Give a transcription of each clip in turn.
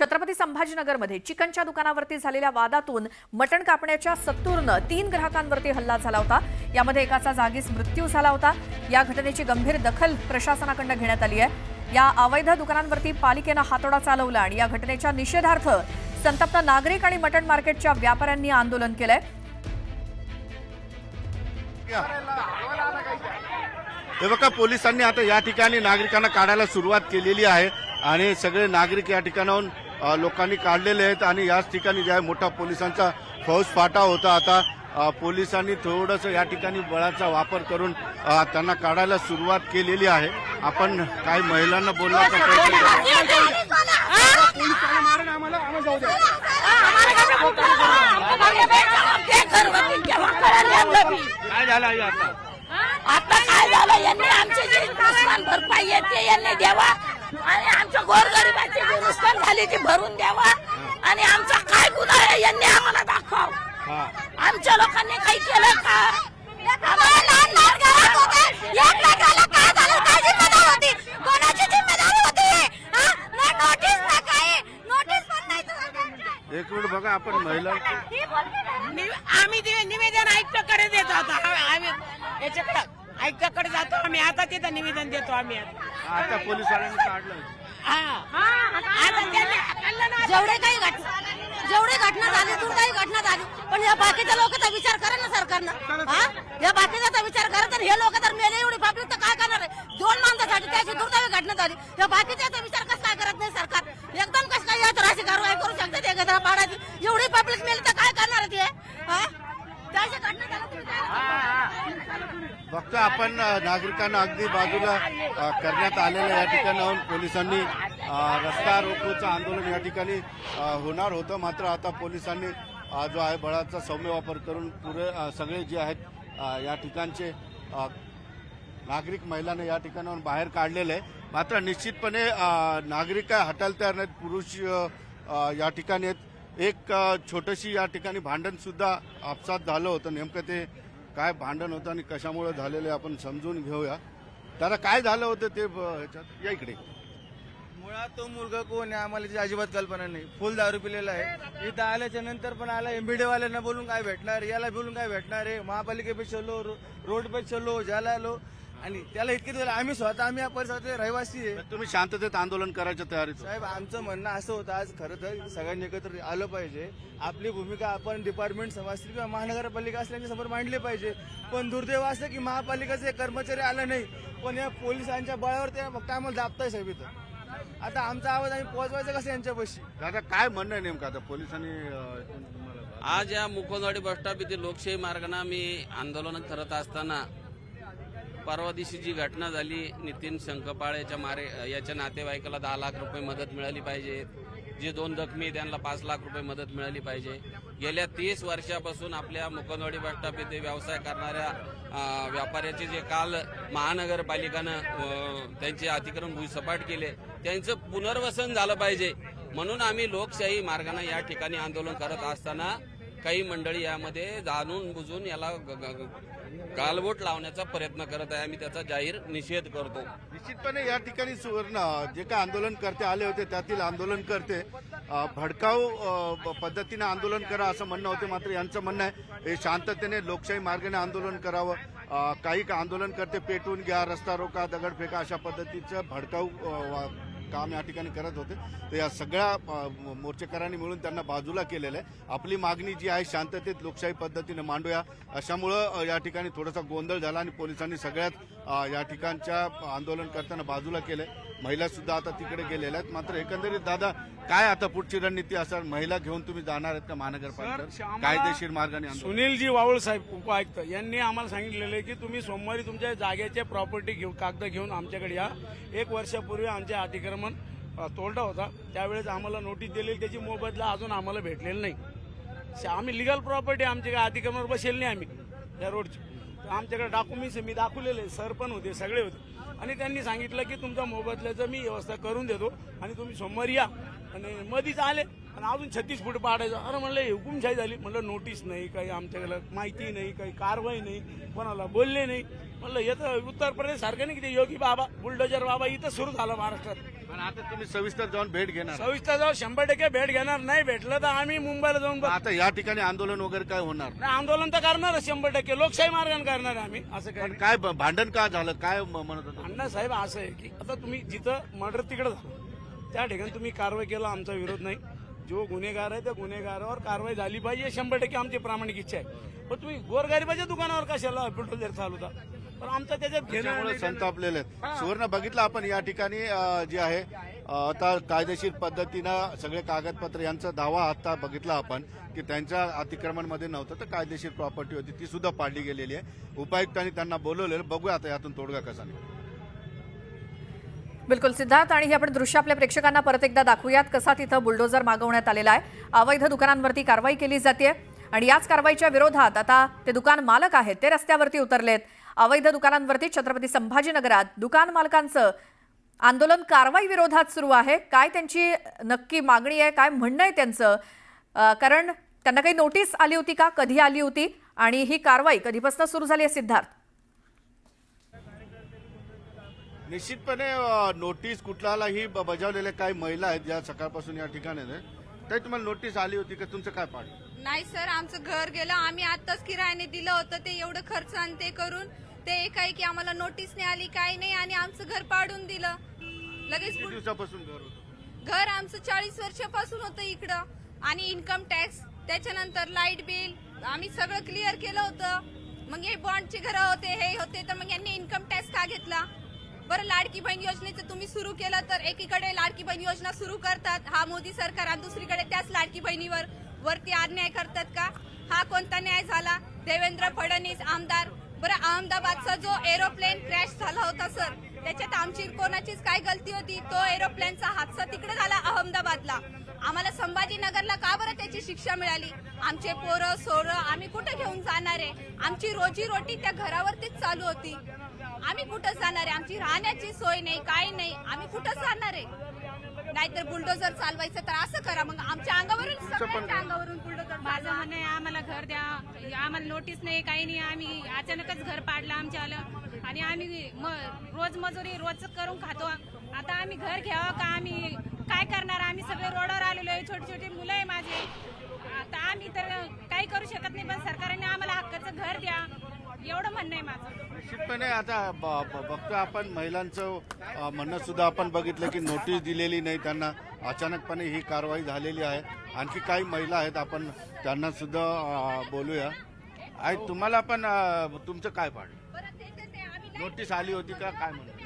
छत्रपती संभाजीनगरमध्ये चिकनच्या दुकानावरती झालेल्या वादातून मटण कापण्याच्या सत्तूरनं 3 ग्राहकांवरती हल्ला झाला होता। यामध्ये एकाचा जागीच मृत्यू झाला होता। या घटनेची गंभीर दखल प्रशासनाकडून घेण्यात आली आहे। या अवैध दुकानांवरती पालिकेने हातोडा चालवला आणि या घटनेच्या निषेधार्थ संतप्त नागरिक आणि मटण मार्केटच्या व्यापाऱ्यांनी आंदोलन केलंय। हे बघा, पोलिसांनी आता या ठिकाणी नागरिकांना काढायला सुरुवात केलेली आहे आणि सगळे नागरिक या ठिकाणाहून लोकांनी काढलेले आहेत आणि याच ठिकाणी जे आहे मोठा पोलिसांचा फौजफाटा होता। आता पोलिसांनी थोडंसं या ठिकाणी बळाचा वापर करून त्यांना काढायला सुरुवात केलेली आहे। आपण काही महिलांना बोलण्याचा प्रयत्न काय झालं आता काय झालं, यांनी आमचे जे नुकसान भरपाई येते यांनी द्यावा आणि आमच्या गोरगरिबाचे जे नुकसान झाले ते भरून द्यावा आणि आमचा काय गुन्हा आहे यांनी आम्हाला दाखव। आमच्या लोकांनी काही केलं का? आम्हाला लहान लहान घरात होते, एक लाखाला काय झालं, काय जिम्मेदारी होती, कोणाची जिम्मेदारी होती? ना नोटीस ना काही, नोटीस पण नाही। एक मिनिट बघा, आपण महिला आम्ही निवेदन आयुक्ताकडे देतो। आम्ही याच्याकडे आयुक्ताकडे जातो आम्ही, आता तिथं निवेदन देतो आम्ही। आता पोलिसांनी काढलं। जेवढे घटना झाली काही घटना झाली, पण या बाकीच्या लोकांचा विचार करा ना सरकारनं। या बाकीचा विचार करा तर हे लोक तर मेले, एवढी पब्लिक तर काय करणार आहे? 2 माणसासाठी त्याची दुर्दैवी घटना झाली, या बाकीचा विचार कसं काय करत नाही सरकार? एकदम कसं काय याच्यावर अशी कारवाई करू शकते? ते गजरा पाडायची, एवढी पब्लिक मेली तर काय करणार आहे ते? त्याची घटना झाली फक्त आपण नागरिकांना अगदी बाजूला करण्यात आलेलं या ठिकाणाहून पोलिसांनी रस्ता रोकोचं आंदोलन या ठिकाणी होणार होतं। मात्र आता पोलिसांनी जो आहे बळाचा सौम्य वापर करून पुरे सगळे जे आहेत या ठिकाणचे नागरिक महिलांना या ठिकाणाहून बाहेर काढलेले आहे। मात्र निश्चितपणे नागरिक काय हटायला तयार नाहीत, पुरुष या ठिकाणी आहेत। एक छोटशी या ठिकाणी भांडण सुद्धा आपसात झालं होतं। नेमकं ते काय भांडण होतं आणि कशामुळे झालेलं आपण समजून घेऊया। त्याला काय झालं होतं ते ह्याच्यात या इकडे। मुळात तो मुलगा कोण आहे आम्हाला त्याची अजिबात कल्पना नाही। फुल दारू पिलेला आहे, इथं आल्याच्या नंतर पण आला। एमबीडी वाल्यांना बोलून काय भेटणार, याला बोलून काय भेटणार आहे? महापालिकेपे चलो, रोड पे चलो, ज्याला आलो आणि त्याला इतके दिवस आम्ही या परिसराचे रहिवासी आहे। तुम्ही शांततेत आंदोलन करायच्या तयारीत? साहेब, आमचं म्हणणं असं होतं, आज खरं तर सगळ्यांनी एकत्र आलं पाहिजे। आपली भूमिका आपण डिपार्टमेंट समाजसेवी किंवा महानगरपालिका असल्याच्या समोर मांडली पाहिजे। पण दुर्दैव असं की महापालिकेचे कर्मचारी आला नाही, पण या पोलिसांच्या बळावर ते फक्त आम्हाला दाबताय साहेब। इथं आता आमचा आवाज आम्ही पोहोचवायचा कसं यांच्यापाशी? दादा, काय म्हणणं आहे नेमकं आता पोलिसांनी? आज या मुकुंदवाडी बस स्टॉप इथे लोकशाही मार्गाने आम्ही आंदोलन करत असताना परवा दिवशी जी घटना झाली, नितीन शंकपाळ याच्या नातेवाईकाला 10 लाख रुपये मदत मिळाली पाहिजे। जे 2 जखमी त्यांना 5 लाख रुपये मदत मिळाली पाहिजे। गेल्या 30 वर्षापासून आपल्या मुकुंदवाडी बस स्टॉप येथे व्यवसाय करणाऱ्या व्यापाऱ्याचे जे काल महानगरपालिकेनं त्यांचे अतिक्रमण भूसपाट केले, त्यांचं पुनर्वसन झालं पाहिजे। म्हणून आम्ही लोकशाही मार्गाने या ठिकाणी आंदोलन करत असताना काही मंडळी यामध्ये जाणून बुजून याला गालबोट लावण्याचा प्रयत्न करत आहे। आम्ही त्याचा जाहीर निषेध करतो। निश्चितपणे या ठिकाणी सुवर्ण जे काय आंदोलनकर्ते आले होते त्यातील आंदोलनकर्ते भडकाऊ पद्धतीने आंदोलन करा असं म्हणणं होते। मात्र यांचं म्हणणं आहे हे शांततेने लोकशाही मार्गाने आंदोलन करावं। काही आंदोलनकर्ते पेटवून घ्या, रस्ता रोका, दगडफेका अशा पद्धतीचं भडकाऊ काम या ठिकाणी करत होते। तर या सगळ्या मोर्चेकरांनी मिळून त्यांना बाजूला केलेलं आहे। आपली मागणी जी आहे शांततेत लोकशाही पद्धतीने मांडूया, अशामुळं या ठिकाणी थोडासा गोंधळ झाला आणि पोलिसांनी सगळ्यात या ठिकाणच्या आंदोलन करताना बाजूला केलंय। महिला सुद्धा आता तिकडे गेलेल्या आहेत। मात्र एकंदरीत दादा, काय आता पुढची रणनीती असणार? महिला घेऊन तुम्ही जाणार आहेत का महानगरपालिकेत कायदेशीर मार्गाने? सुनीलजी वावळ साहेब उपायुक्त यांनी आम्हाला सांगितलेलं आहे की तुम्ही सोमवारी तुमच्या जागेचे प्रॉपर्टी घेऊन कागद घेऊन आमच्याकडे या। 1 वर्षापूर्वी आमचे अतिक्रमण तोडला होता, त्यावेळेस आम्हाला नोटीस दिलेली, त्याची मोबदला अजून आम्हाला भेटलेला नाही। आम्ही लिगल प्रॉपर्टी आमच्या काय अतिक्रमणावर बसेल नाही आम्ही या रोडची। आमच्याकडे डॉक्युमेंट्स मी दाखवलेले, सर पण होते, सगळे होते आणि त्यांनी सांगितलं की तुमच्या मोबदल्याचं मी व्यवस्था करून देतो आणि तुम्ही सोमवारी या। आणि मधीच आले आणि अजून 36 फूट पाडायचं। अरे म्हणलं हुकुमशाही झाली, म्हणलं नोटीस नाही, काही आमच्याकडे माहिती नाही, काही कारवाई नाही, कोणाला बोलले नाही। म्हणलं याचं उत्तर प्रदेश सारखं नाही की ते योगी बाबा बुलडोजर बाबा इथं सुरू झालं महाराष्ट्रात। पण आता तुम्ही सविस्तर जाऊन भेट घेणार. सविस्तर जाऊन 100% भेट घेणार. नाही भेटलं तर आम्ही मुंबईला जाऊन आता या ठिकाणी आंदोलन वगैरे काय होणार नाही, आंदोलन तर करणार 100%. लोकशाही मार्गाने करणार आहे आम्ही. असं काय पण काय भांडण का झालं, काय म्हणत होतं? अण्णा साहेब असं आहे की आता तुम्ही जिथं मर्डर तिकडे झालं त्या ठिकाणी तुम्ही कारवाई केला, आमचा विरोध नाही. जो गुन्हेगार आहे त्या गुन्हेगारावर कारवाई झाली पाहिजे, 100% आमची प्रामाणिक इच्छा आहे. पण तुम्ही गोरगरिबाच्या दुकानावर कशाला बुलडोझर चालवता? पण आमचं त्याच्यात घेणं त्याच्यामुळे नाही. संतापलेले आहेत. सुवर्ण बघितलं आपण या ठिकाणी जे आहे आता कायदेशीर पद्धतीनं सगळे कागदपत्र यांचा दावा आता बघितला आपण की त्यांच्या अतिक्रमणमध्ये नव्हतं, तर कायदेशीर प्रॉपर्टी होती ती सुद्धा पाडली गेलेली आहे. उपायुक्तांनी त्यांना बोलवलेलं, बघूया आता यातून तोडगा कसा निघतो. बिलकुल सिद्धार्थ, आणि हे आपण दृश्य आपल्या प्रेक्षकांना परत एकदा दाखवूयात. कसा तिथं बुलडोझर मागवण्यात आलेला आहे, अवैध दुकानांवरती कारवाई केली जाते आणि याच कारवाईच्या विरोधात आता ते दुकान मालक आहेत ते रस्त्यावरती उतरलेत. अवैध दुकानांवरती छत्रपती संभाजीनगरात दुकान मालकांचं आंदोलन कारवाई विरोधात सुरू आहे. काय त्यांची नक्की मागणी आहे, काय म्हणणं आहे त्यांचं? कारण त्यांना काही नोटीस आली होती का, कधी आली होती आणि ही कारवाई कधीपासून सुरू झाली आहे सिद्धार्थ? निश्चितपणे नोटीस कुठलाही बजावलेल्या काही महिला आहेत ज्या सकाळपासून या ठिकाणी आहेत. तरी तुम्हाला नोटीस आली होती का? तुमचं काय पाड? नाही सर, आमचं घर गेलं. आम्ही आताच किरायाने दिलं होतं, ते एवढं खर्च आणि ते करून ते एकाएकी आम्हाला नोटीस नाही आली, काही नाही, आणि आमचं घर पाडून दिलं लगेच. किती दिवसापासून घर होतं? घर आमचं 40 वर्षापासून होतं इकडं, आणि इन्कम टॅक्स, त्याच्यानंतर लाईट बिल आम्ही सगळं क्लिअर केलं होतं. मग हे बॉन्डचे घर होते, हे होते, तर मग यांनी इन्कम टॅक्स का घेतला? बरं, लाडकी बहीण योजनेचं तुम्ही सुरू केलं, तर एकीकडे लाडकी बहीण योजना सुरू करतात हा मोदी सरकार, आणि दुसरीकडे त्याच लाडकी बहिणीवर वरती अन्याय करतात का? हा कोणता न्याय झाला? देवेंद्र फडणवीस आमदार. बरं, अहमदाबादचा जो एरोप्लेन क्रॅश झाला होता सर, त्याच्यात आमची कोणाचीच काय गलती होती? तो एरोप्लेनचा हादसा तिकडे झाला अहमदाबादला. आम्हाला संभाजीनगरला का बरं त्याची शिक्षा मिळाली? आमचे पोरं सोरं आम्ही कुठं घेऊन जाणार आहे? आमची रोजीरोटी त्या घरावरतीच चालू होती. आम्ही कुठं जाणार आहे? आमची राहण्याची सोय नाही, काही नाही, आम्ही कुठं जाणार आहे? नाहीतर बुलडोझर चालवायचं तर असं करा, मग आमच्या अंगावरून सगळ्यांच्या अंगावरून बुलडोझर. माझं म्हणणं आहे आम्हाला घर द्या, आम्हाला नोटीस नाही, काही नाही. आम्ही अचानकच घर पाडलं आमच्या आलं, आणि आम्ही रोज मजुरी रोज करून खातो. आता आम्ही घर घ्यावं का? आम्ही काय करणार? आम्ही सगळे रोडावर आलेलो आहे, छोटे छोटे मुलं आहे माझे. आता आम्ही तर काही करू शकत नाही, पण सरकारने आम्हाला हक्काचं घर द्या, एवढं म्हणणं आहे माझं. निश्चितपणे आता बघतो आपण महिलांचं म्हणणं सुद्धा आपण बघितलं की नोटीस दिलेली नाही त्यांना, अचानकपणे ही कारवाई झालेली आहे. आणखी काही महिला आहेत, आपण त्यांना सुद्धा बोलूया. तुम्हाला पण तुमचं काय पाड? नोटीस आली होती का, काय म्हणतो?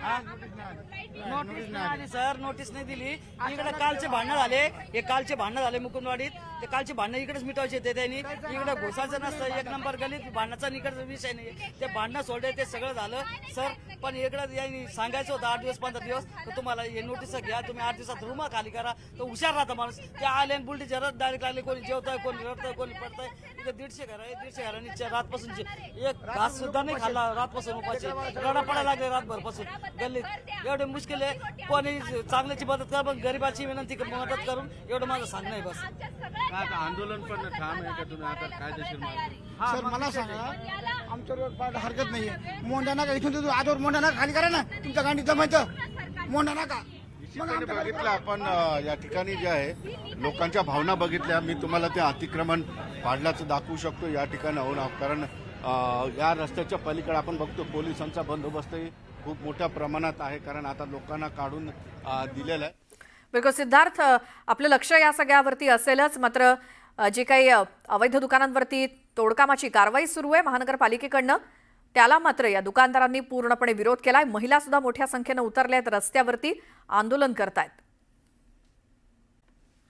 नोटीस नाही आली सर, नोटीस नाही दिली. इकडे कालचे भांडणं झाले, हे कालचे भांडणं झाले मुकुंदवाडीत. ते कालचे भांडणं इकडेच मिटवायचे ते त्यांनी. इकडे घोसायचं नसतं, 1 नंबर गलीत भांडणाचा इकडचा विषय नाही. ते भांडणं सोडले, ते सगळं झालं सर. पण इकडे यांनी सांगायचं होतं 8 दिवस 15 दिवस तर तुम्हाला हे नोटीस घ्या, तुम्ही 8 दिवसात रूम खाली करा, तर हुशार राहता माणूस. ते आले आणि बुलटी जरा डायरेक्ट लागले, कोणी जेवताय, कोणी रडतंय, कोणी पडतंय. इथे 150 घर आहे, 150 घरांनी रातपासून एक घास सुद्धा नाही खाल्ला रातपासून, उपाशी रडा पडायला लागले रातभरपासून गल्लीत. एवढे मुश्किल आहे. कोणी चांगल्याची मदत करा, पण गरीबाची विनंती मदत करून, एवढं माझं सांगणं आहे बस. आता आंदोलन पण ठाम आहे का तुम्ही आता कायदेशीर मागणी? सर मला सांगा, आमच्या रोड पाहायला हरकत नाहीये. मोंढा नाका इथून आजवर मोंढा नाका खाली करा ना, तुमच्या गांडी जमायचं मोंढा नाका. निश्चितपणे बघितलं आपण या ठिकाणी जे आहे लोकांच्या भावना बघितल्या. मी तुम्हाला ते अतिक्रमण पाडल्याचं दाखवू शकतो या ठिकाणी होऊन, कारण या रस्त्याच्या पलीकडे आपण बघतो पोलिसांचा बंदोबस्तही खूप मोठ्या प्रमाणात आहे, कारण आता लोकांना काढून दिलेलं आहे. बिलकुल सिद्धार्थ, आपलं लक्ष या सगळ्यावरती असेलच, मात्र जे काही अवैध दुकानांवरती तोडकामाची कारवाई सुरू आहे महानगरपालिकेकडनं, त्याला मात्र या दुकानदारांनी पूर्णपणे विरोध केलाय. महिला सुद्धा मोठ्या संख्येनं उतरल्या आहेत रस्त्यावरती, आंदोलन करतायत.